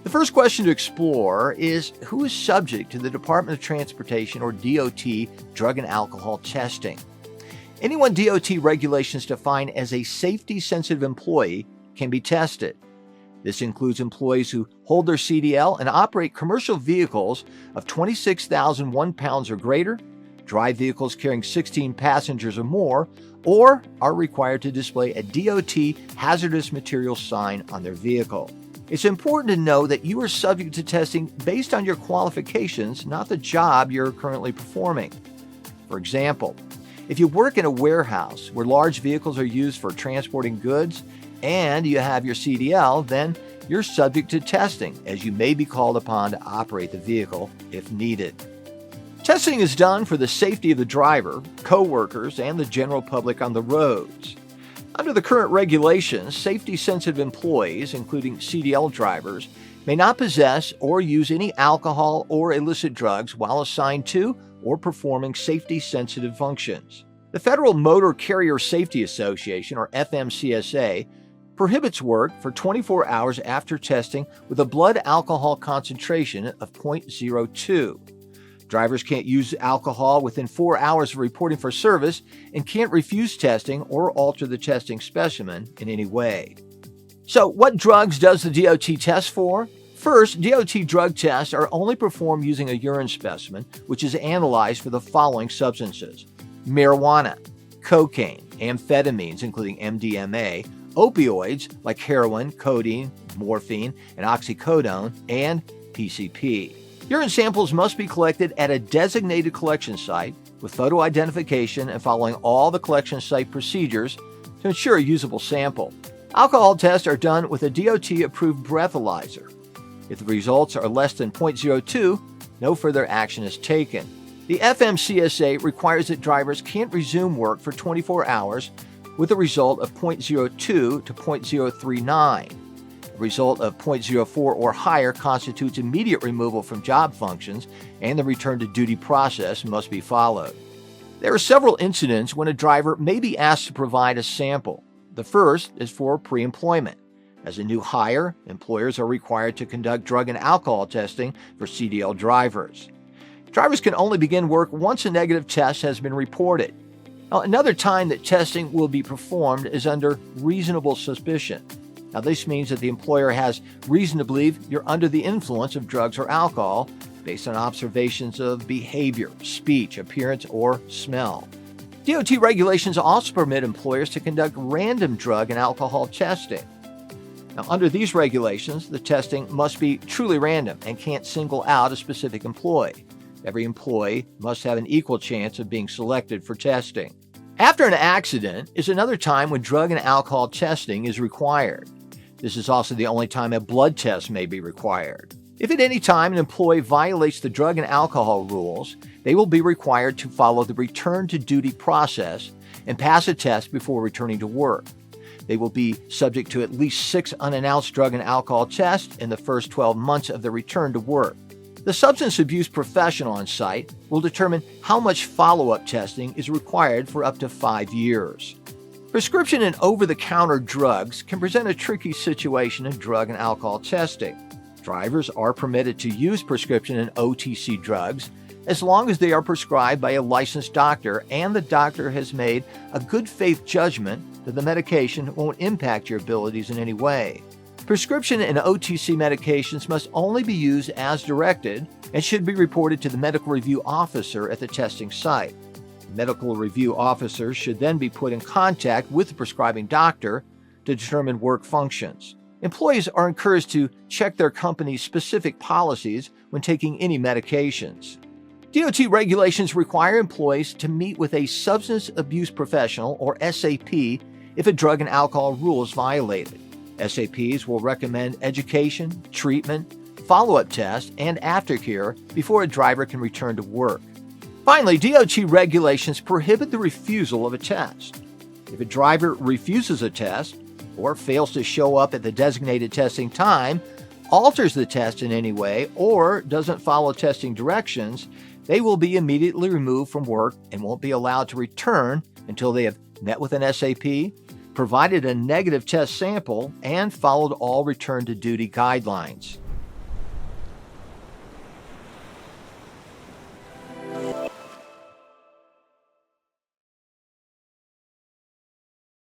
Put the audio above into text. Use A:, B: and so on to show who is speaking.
A: The first question to explore is who is subject to the Department of Transportation or DOT drug and alcohol testing. Anyone DOT regulations define as a safety-sensitive employee can be tested. This includes employees who hold their CDL and operate commercial vehicles of 26,001 pounds or greater, drive vehicles carrying 16 passengers or more, or are required to display a DOT hazardous materials sign on their vehicle. It's important to know that you are subject to testing based on your qualifications, not the job you're currently performing. For example, if you work in a warehouse where large vehicles are used for transporting goods and you have your CDL, then you're subject to testing, as you may be called upon to operate the vehicle if needed. Testing is done for the safety of the driver, co-workers, and the general public on the roads. Under the current regulations, safety-sensitive employees, including CDL drivers, may not possess or use any alcohol or illicit drugs while assigned to or performing safety-sensitive functions. The Federal Motor Carrier Safety Association, or FMCSA, prohibits work for 24 hours after testing with a blood alcohol concentration of 0.02. Drivers can't use alcohol within 4 hours of reporting for service and can't refuse testing or alter the testing specimen in any way. So, what drugs does the DOT test for? First, DOT drug tests are only performed using a urine specimen, which is analyzed for the following substances: marijuana, cocaine, amphetamines, including MDMA, opioids like heroin, codeine, morphine, and oxycodone, and PCP. Urine samples must be collected at a designated collection site with photo identification and following all the collection site procedures to ensure a usable sample. Alcohol tests are done with a DOT-approved breathalyzer. If the results are less than 0.02, no further action is taken. The FMCSA requires that drivers can't resume work for 24 hours with a result of 0.02 to 0.039. A result of 0.04 or higher constitutes immediate removal from job functions, and the return to duty process must be followed. There are several incidents when a driver may be asked to provide a sample. The first is for pre-employment. As a new hire, employers are required to conduct drug and alcohol testing for CDL drivers. Drivers can only begin work once a negative test has been reported. Now, another time that testing will be performed is under reasonable suspicion. Now, this means that the employer has reason to believe you're under the influence of drugs or alcohol based on observations of behavior, speech, appearance, or smell. DOT regulations also permit employers to conduct random drug and alcohol testing. Now, under these regulations, the testing must be truly random and can't single out a specific employee. Every employee must have an equal chance of being selected for testing. After an accident is another time when drug and alcohol testing is required. This is also the only time a blood test may be required. If at any time an employee violates the drug and alcohol rules, they will be required to follow the return to duty process and pass a test before returning to work. They will be subject to at least 6 unannounced drug and alcohol tests in the first 12 months of their return to work. The substance abuse professional on site will determine how much follow-up testing is required for up to 5 years. Prescription and over-the-counter drugs can present a tricky situation in drug and alcohol testing. Drivers are permitted to use prescription and OTC drugs as long as they are prescribed by a licensed doctor and the doctor has made a good faith judgment that the medication won't impact your abilities in any way. Prescription and OTC medications must only be used as directed and should be reported to the medical review officer at the testing site. Medical review officers should then be put in contact with the prescribing doctor to determine work functions. Employees are encouraged to check their company's specific policies when taking any medications. DOT regulations require employees to meet with a substance abuse professional, or SAP, if a drug and alcohol rule is violated. SAPs will recommend education, treatment, follow-up tests, and aftercare before a driver can return to work. Finally, DOT regulations prohibit the refusal of a test. If a driver refuses a test or fails to show up at the designated testing time, alters the test in any way, or doesn't follow testing directions, they will be immediately removed from work and won't be allowed to return until they have met with an SAP, provided a negative test sample, and followed all return to duty guidelines.